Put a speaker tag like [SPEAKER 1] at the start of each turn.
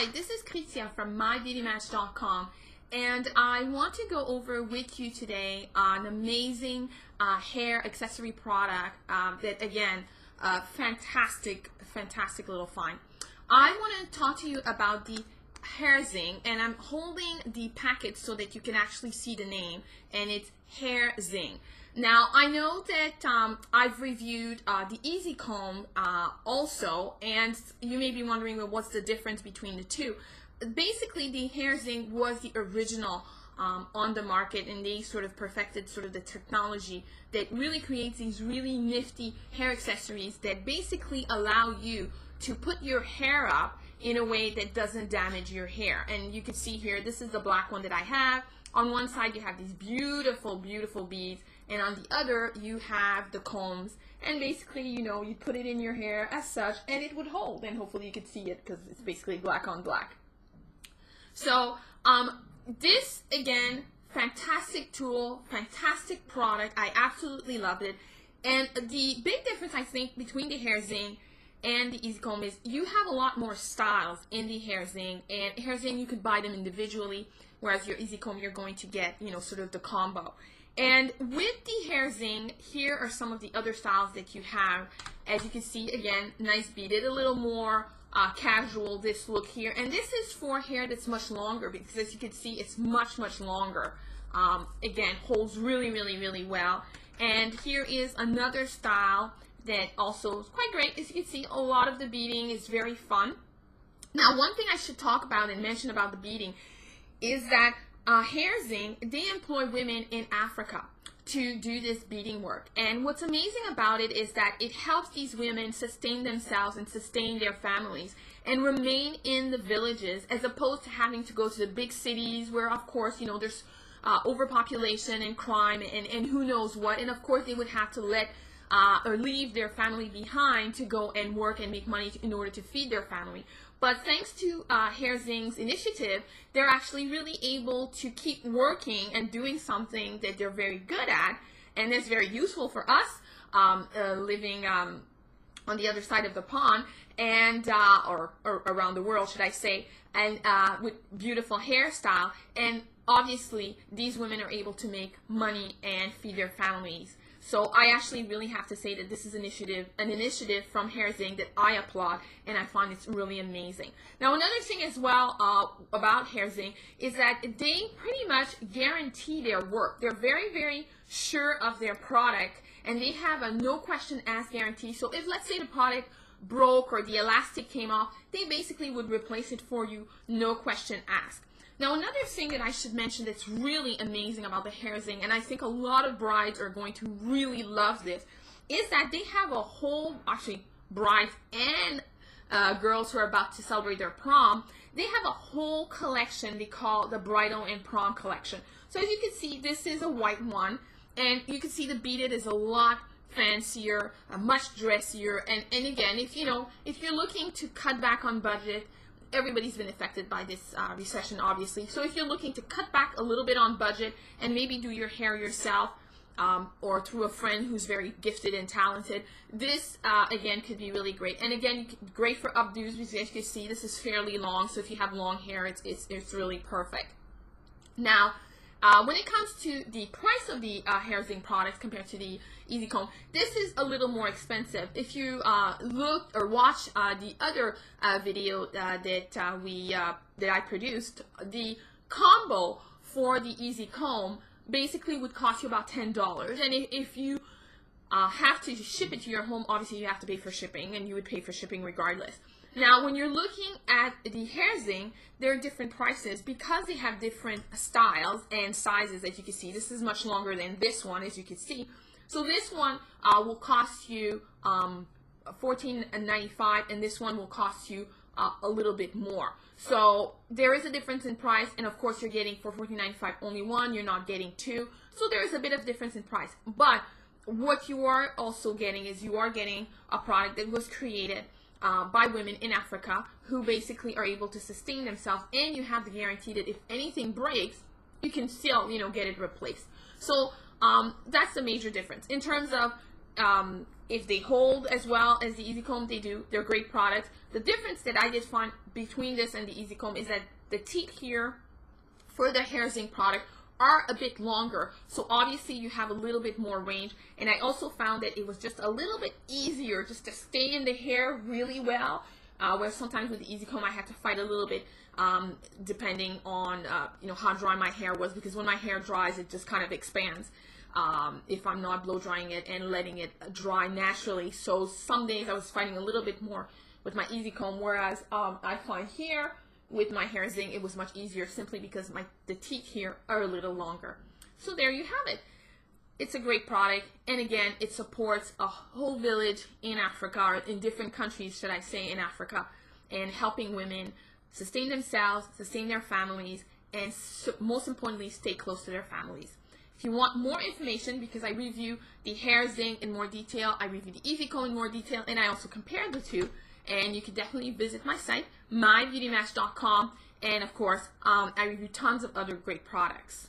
[SPEAKER 1] Hi, this is Kritia from mybeautymatch.com, and I want to go over with you today an amazing hair accessory product that, again, fantastic little find. I want to talk to you about the HairZing, and I'm holding the packet so that you can actually see the name, and it's HairZing. Now, I know that I've reviewed the Easy Comb also, and you may be wondering, well, what's the difference between the two? Basically, the HairZing was the original on the market, and they sort of perfected sort of the technology that really creates these really nifty hair accessories that basically allow you to put your hair up in a way that doesn't damage your hair. And you can see here, this is the black one that I have. On one side you have these beautiful beads, and on the other you have the combs, and basically, you know, you put it in your hair as such and it would hold, and hopefully you could see it because it's basically black on black. So this, again, fantastic tool, fantastic product. I absolutely loved it. And the big difference, I think, between the HairZing and the Easy Comb is you have a lot more styles in the HairZing. And HairZing, you could buy them individually, whereas your Easy Comb, you're going to get, you know, sort of the combo. And with the HairZing, here are some of the other styles that you have. As you can see, again, nice beaded, a little more casual, this look here. And this is for hair that's much longer, because as you can see, it's much longer. Again, holds really well. And here is another style that also is quite great. As you can see, a lot of the beading is very fun. Now, one thing I should talk about and mention about the beading is that HairZing, they employ women in Africa to do this beading work. And what's amazing about it is that it helps these women sustain themselves and sustain their families and remain in the villages, as opposed to having to go to the big cities where, of course, you know, there's overpopulation and crime and who knows what. And of course, they would have to let or leave their family behind to go and work and make money in order to feed their family. But thanks to HairZing's initiative, they're actually really able to keep working and doing something that they're very good at, and that's very useful for us living on the other side of the pond, and or around the world, should I say, and with beautiful hairstyle. And obviously, these women are able to make money and feed their families. So I actually really have to say that this is an initiative from HairZing that I applaud, and I find it's really amazing. Now, another thing as well about HairZing is that they pretty much guarantee their work. They're very sure of their product, and they have a no question asked guarantee. So if, let's say, the product broke or the elastic came off, they basically would replace it for you, no question asked. Now, another thing that I should mention that's really amazing about the HairZing, and I think a lot of brides are going to really love this, is that they have a whole, actually brides and girls who are about to celebrate their prom, they have a whole collection they call the Bridal and Prom collection. So as you can see, this is a white one, and you can see the beaded is a lot fancier, much dressier, and again, if you're looking to cut back on budget, everybody's been affected by this recession, obviously. So if you're looking to cut back a little bit on budget and maybe do your hair yourself or through a friend who's very gifted and talented, this, again, could be really great. And again, great for updos, because as you can see, this is fairly long. So if you have long hair, it's really perfect. Now, when it comes to the price of the HairZing products compared to the Easy Comb, this is a little more expensive. If you look or watch the other video that I produced, the combo for the Easy Comb basically would cost you about $10. And if you have to ship it to your home, obviously you have to pay for shipping, and you would pay for shipping regardless. Now, when you're looking at the HairZing, there are different prices because they have different styles and sizes. As you can see, this is much longer than this one, as you can see. So this one will cost you $14.95, and this one will cost you a little bit more. So there is a difference in price, and of course you're getting for $14.95 only one, you're not getting two. So there is a bit of difference in price. But what you are also getting is you are getting a product that was created by women in Africa who basically are able to sustain themselves, and you have the guarantee that if anything breaks, you can still, get it replaced. So that's the major difference. In terms of if they hold as well as the Easy Comb, they do. They're great products. The difference that I did find between this and the Easy Comb is that the teeth here for the HairZing product are a bit longer, so obviously you have a little bit more range. And I also found that it was just a little bit easier just to stay in the hair really well, where sometimes with the Easy Comb I had to fight a little bit depending on how dry my hair was, because when my hair dries it just kind of expands if I'm not blow drying it and letting it dry naturally. So some days I was fighting a little bit more with my Easy Comb, whereas I find here with my HairZing it was much easier, simply because the teeth here are a little longer. So there you have it. It's a great product, and again, it supports a whole village in Africa, or in different countries, should I say, in Africa, and helping women sustain themselves, sustain their families, and most importantly, stay close to their families. If you want more information, because I review the HairZing in more detail, I review the Easy Comb in more detail, and I also compare the two, and you can definitely visit my site, mybeautymatch.com, and of course, I review tons of other great products.